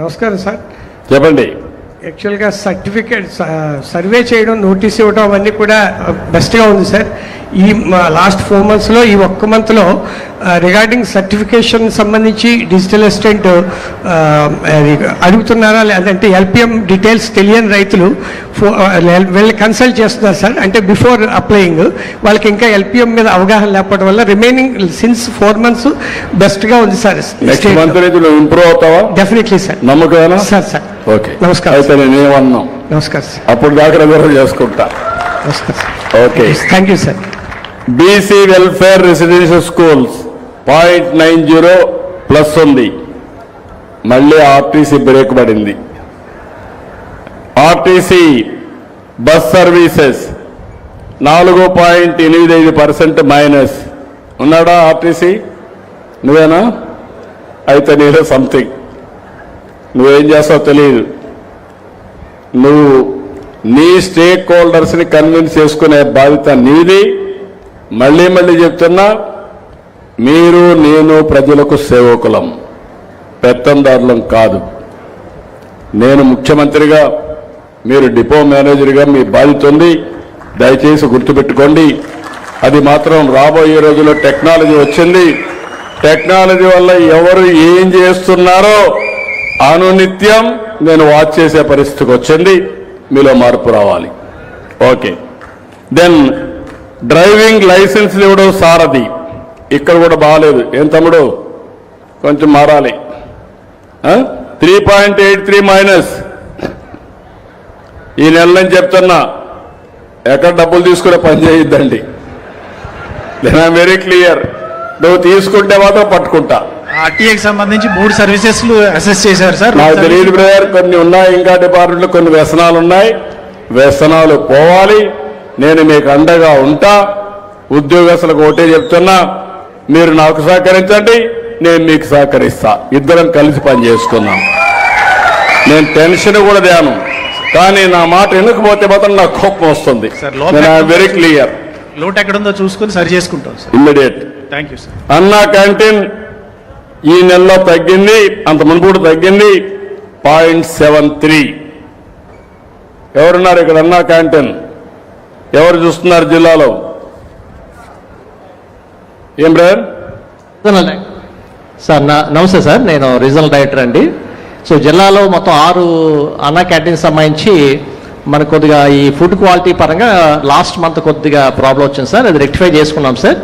నమస్కారం సార్. చెప్పండి. యాక్చువల్గా సర్టిఫికేట్ సర్వే చేయడం, నోటీస్ ఇవ్వడం అవన్నీ కూడా బెస్ట్గా ఉంది సార్. ఈ లాస్ట్ 4 monthsలో ఈ ఒక్క మంత్లో రిగార్డింగ్ సర్టిఫికేషన్ సంబంధించి డిజిటల్ అసిస్టెంట్ అడుగుతున్నారా, లేదంటే ఎల్పిఎం డీటెయిల్స్ తెలియని రైతులు వీళ్ళని కన్సల్ట్ చేస్తున్నారు సార్. అంటే బిఫోర్ అప్లయింగ్ వాళ్ళకి ఇంకా ఎల్పిఎం మీద అవగాహన లేకపోవడం వల్ల రిమైనింగ్ సిన్స్ 4 months బెస్ట్గా ఉంది సార్. ఇంప్రూవ్ అవుతావా? Definitely sir. నమ్మకం సార్. సార్ ఓకే, నమస్కారం. అయితే నేనేమన్నాం? నమస్కారం సార్. అప్పుడు దాకా రిజర్వ్ చేసుకుంటా. నమస్కారం sir. Okay, thank you sir. BC welfare residential schools 0.90 plus ఉంది. మళ్ళీ ఆర్టీసీ బ్రేక్ పడింది. RTC bus services 4.85% minus. ఉన్నాడా ఆర్టీసీ? నువ్వేనా? అయితే నీలో సంథింగ్. నువ్వేం చేస్తావు తెలియదు. నువ్వు నీ స్టేక్ హోల్డర్స్ని కన్విన్స్ చేసుకునే బాధ్యత నీది. మళ్ళీ చెప్తున్నా, మీరు నేను ప్రజలకు సేవకులం, పెత్తందారులం కాదు. నేను ముఖ్యమంత్రిగా, మీరు డిపో మేనేజర్గా మీ బాధ్యత ఉంది. దయచేసి గుర్తుపెట్టుకోండి. అది మాత్రం రాబోయే రోజుల్లో టెక్నాలజీ వచ్చింది. టెక్నాలజీ వల్ల ఎవరు ఏం చేస్తున్నారో అనునిత్యం నేను వాచ్ చేసే పరిస్థితికి వచ్చింది. మీలో మార్పు రావాలి. ఓకే, దెన్ డ్రైవింగ్ లైసెన్స్ ఇవ్వడం సారథి. ఇక్కడ కూడా బాగాలేదు. ఏం తమ్ముడు, కొంచెం మారాలి. 3.83 మైనస్. ఈ నెల నుంచి చెప్తున్నా, ఎక్కడ డబ్బులు తీసుకునే పని చేయొద్దండి. నేను వెరీ క్లియర్. నువ్వు తీసుకుంటే మాత్రం పట్టుకుంటా. ఆర్టీఏకి సంబంధించి 3 సర్వీసెస్ అసెస్ చేశారు సార్. నాకు తెలియదు బ్రదర్, కొన్ని ఉన్నాయి. ఇంకా డిపార్ట్మెంట్లో కొన్ని వ్యసనాలు ఉన్నాయి. వ్యసనాలు పోవాలి. నేను మీకు అండగా ఉంటా. ఉద్యోగస్తులకు ఒకటే చెప్తున్నా, మీరు నాకు సహకరించండి, నేను మీకు సహకరిస్తా. ఇద్దరం కలిసి పని చేసుకున్నాం. నేను టెన్షన్ కూడా ధ్యానం, కానీ నా మాట వినకపోతే మాత్రం నాకు కోపం వస్తుంది. Very clear. లోటు ఎక్కడుందో చూసుకుని సరి చేసుకుంటాం sir. Immediate. Thank you sir. అన్నా క్యాంటీన్ ఈ నెలలో తగ్గింది, అంత మునుపు తగ్గింది 0.73. ఎవరున్నారు ఇక్కడ అన్నా క్యాంటీన్? ఎవరు చూస్తున్నారు జిల్లాలో? ఏం బ్రదర్? సార్ నమస్తే సార్, నేను రీజనల్ డైరెక్టర్ అండి. సో జిల్లాలో మొత్తం 6 అన్నా క్యాంటీన్ సంబంధించి మనకు కొద్దిగా ఈ ఫుడ్ క్వాలిటీ పరంగా లాస్ట్ మంత్ కొద్దిగా ప్రాబ్లం వచ్చింది సార్. అది రెక్టిఫై చేసుకున్నాం సార్.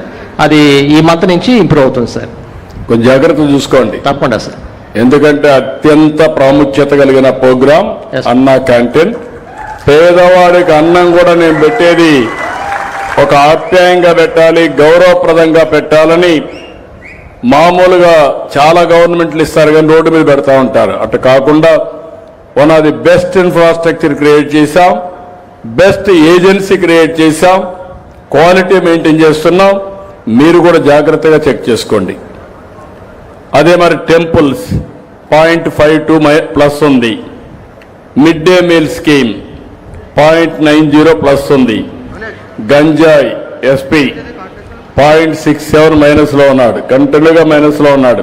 అది ఈ మంత్ నుంచి ఇంప్రూవ్ అవుతుంది సార్. కొంచెం జాగ్రత్తలు చూసుకోండి. తప్పకుండా సార్. ఎందుకంటే అత్యంత ప్రాముఖ్యత కలిగిన ప్రోగ్రాం అన్నా క్యాంటీన్. పేదవాడికి అన్నం కూడా నేను పెట్టేది ఒక ఆప్యాయంగా పెట్టాలి, గౌరవప్రదంగా పెట్టాలని. మామూలుగా చాలా గవర్నమెంట్లు ఇస్తారు కానీ రోడ్డు మీద పెడతా ఉంటారు. అటు కాకుండా one of the best infrastructure create చేశాం, బెస్ట్ ఏజెన్సీ క్రియేట్ చేశాం, క్వాలిటీ మెయింటైన్ చేస్తున్నాం. మీరు కూడా జాగ్రత్తగా చెక్ చేసుకోండి. అదే మరి టెంపుల్స్ 0.52 ప్లస్ ఉంది. Mid day meal scheme 0.90 plus ఉంది. గంజాయి ఎస్పీ 0.67 మైనస్లో ఉన్నాడు. కంటిన్యూగా మైనస్లో ఉన్నాడు.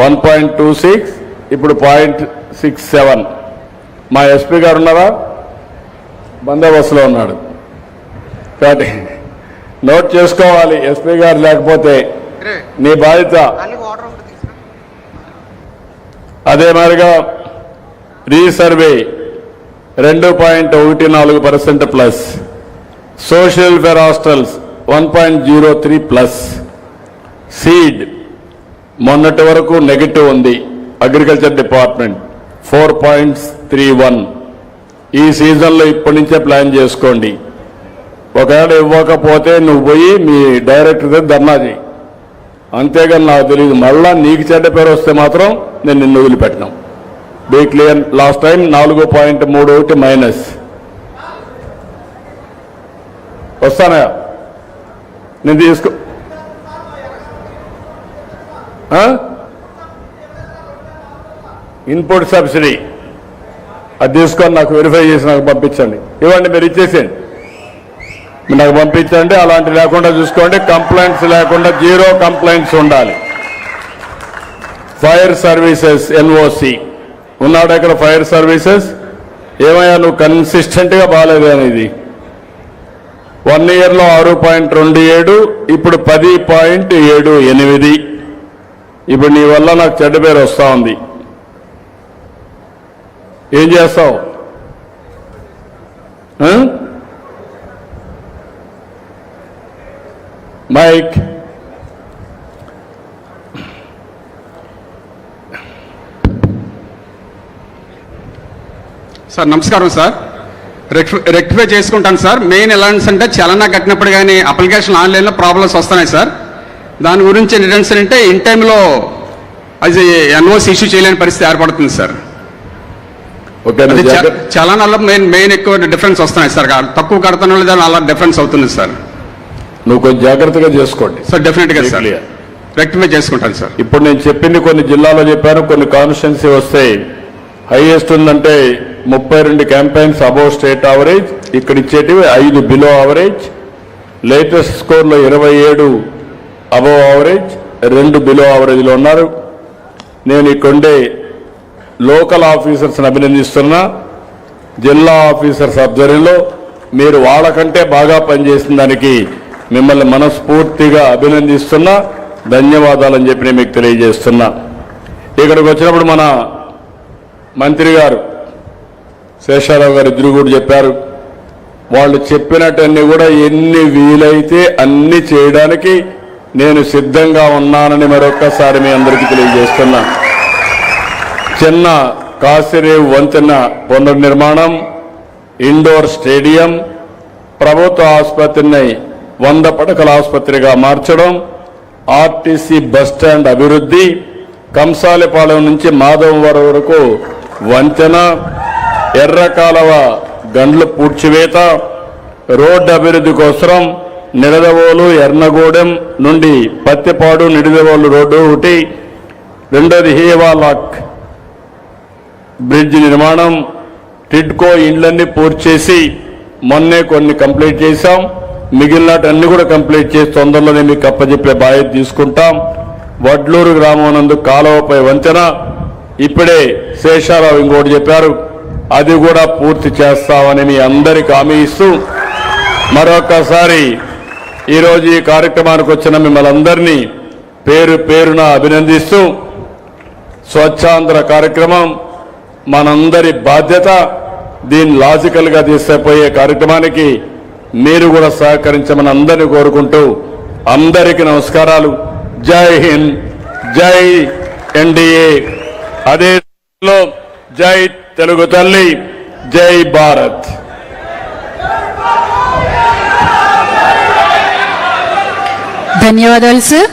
1.26 ఇప్పుడు 0.67. మా ఎస్పీ గారు ఉన్నారా? బందోబస్తులో ఉన్నాడు. కాబట్టి నోట్ చేసుకోవాలి. ఎస్పీ గారు లేకపోతే నీ బాధ్యత. అదే మాదిరిగా resurvey 2.14% plus. Social welfare hostels 1.03 plus. Seed మొన్నటి వరకు నెగిటివ్ ఉంది. Agriculture department 4.31. ఈ సీజన్లో ఇప్పటి నుంచే ప్లాన్ చేసుకోండి. ఒకవేళ ఇవ్వకపోతే నువ్వు పోయి మీ డైరెక్టర్ దగ్గర ధర్నా చేయి. అంతేగాని నాకు తెలియదు. మళ్ళా నీకు చెడ్డ పేరు వస్తే మాత్రం నేను నిన్ను వదిలిపెట్టినాం. Be clear. Last time 4.31 minus. వస్తానా? నేను తీసుకో. ఇన్పుట్ సబ్సిడీ అది తీసుకొని నాకు వెరిఫై చేసి నాకు పంపించండి. ఇవ్వండి, మీరు ఇచ్చేసేయండి, నాకు పంపించండి. అలాంటి లేకుండా చూసుకోండి. కంప్లైంట్స్ లేకుండా 0 కంప్లైంట్స్ ఉండాలి. ఫైర్ సర్వీసెస్ ఎన్ఓసి ఉన్నాడు అక్కడ ఫైర్ సర్వీసెస్. ఏమయ్యా నువ్వు కన్సిస్టెంట్గా బాగాలేదు అనేది 1 ఇయర్లో 6.27, ఇప్పుడు 10.78. ఇప్పుడు నీ వల్ల నాకు చెడ్డ పేరు వస్తూ ఉంది. ఏం చేస్తావు? మైక్ సార్ నమస్కారం సార్. రెక్టిఫై చేసుకుంటాను సార్. మెయిన్ ఎలాంటి అంటే చలనా కట్టినప్పుడు కానీ అప్లికేషన్ ఆన్లైన్లో ప్రాబ్లమ్స్ వస్తున్నాయి సార్. దాని గురించి రిటర్న్స్ అంటే ఇన్ టైంలో అది ఎన్ఓసి ఇష్యూ చేయలేని పరిస్థితి ఏర్పడుతుంది సార్. ఓకే, అది చలనాల్లో మెయిన్ ఎక్కువ డిఫరెన్స్ వస్తున్నాయి సార్. తక్కువ కడతాను దాని అలా డిఫరెన్స్ అవుతుంది సార్. నువ్వు కొంచెం జాగ్రత్తగా చేసుకోండి సార్. డెఫినెట్గా సార్ రెక్టిఫై చేసుకుంటాను సార్. ఇప్పుడు నేను చెప్పింది కొన్ని జిల్లాలో చెప్పాను, కొన్ని కాన్స్టిట్యున్సీ వస్తాయి. హైయెస్ట్ ఉందంటే 32 క్యాంపెయిన్స్ అబోవ్ స్టేట్ యావరేజ్, ఇక్కడ ఇచ్చేటివి 5 బిలో యావరేజ్. లేటెస్ట్ స్కోర్లో 27 అబోవ్ యావరేజ్, 2 బిలో యావరేజ్లో ఉన్నారు. నేను ఇక్కడుండే లోకల్ ఆఫీసర్స్ని అభినందిస్తున్నా. జిల్లా ఆఫీసర్స్ ఆధ్వర్యంలో మీరు వాళ్ళకంటే బాగా పనిచేసిన దానికి మిమ్మల్ని మనస్ఫూర్తిగా అభినందిస్తున్నా, ధన్యవాదాలని చెప్పి నేను మీకు తెలియజేస్తున్నా. ఇక్కడికి వచ్చినప్పుడు మన మంత్రి గారు శేషారావు గారు ఇద్దరు కూడా చెప్పారు. వాళ్ళు చెప్పినట్టన్నీ కూడా ఎన్ని వీలైతే అన్ని చేయడానికి నేను సిద్ధంగా ఉన్నానని మరొక్కసారి మీ అందరికీ తెలియజేస్తున్నా. చిన్న కాసిరేవు వంతెన పునర్నిర్మాణం, ఇండోర్ స్టేడియం, ప్రభుత్వ ఆసుపత్రిని 100 పడకల ఆసుపత్రిగా మార్చడం, ఆర్టీసీ బస్టాండ్ అభివృద్ధి, కంసాలపాలెం నుంచి మాధవవరం వరకు వంతెన, ఎర్రకాలవ గండ్ల పూడ్చివేత, రోడ్డు అభివృద్ధి కోసం నిడదవోలు ఎర్నగూడెం నుండి పత్తిపాడు నిడదవోలు రోడ్డు ఒకటి, రెండోది హీవాలాక్ బ్రిడ్జ్ నిర్మాణం, టిడ్కో ఇండ్లన్నీ పూర్తి చేసి మొన్నే కొన్ని కంప్లీట్ చేశాం. మిగిలినటన్నీ కూడా కంప్లీట్ చేసి తొందరలోనే మీకు అప్పచెప్పే బాధ్యత తీసుకుంటాం. వడ్లూరు గ్రామం నందు కాలువపై వంతెన ఇప్పుడే శేషారావు ఇంకోటి చెప్పారు, అది కూడా పూర్తి చేస్తామని మీ అందరికి హామీ ఇస్తూ మరొకసారి ఈరోజు ఈ కార్యక్రమానికి వచ్చిన మిమ్మల్ని అందరినీ పేరు పేరున అభినందిస్తూ, స్వచ్ఛాంధ్ర కార్యక్రమం మనందరి బాధ్యత. దీన్ని లాజికల్గా తీసుకుపోయే కార్యక్రమానికి మీరు కూడా సహకరించమని అందరినీ కోరుకుంటూ అందరికీ నమస్కారాలు. జై హింద్, జై ఎన్డీఏ, అదే జై తెలుగు తల్లి, జై భారత్. ధన్యవాదాలు సార్.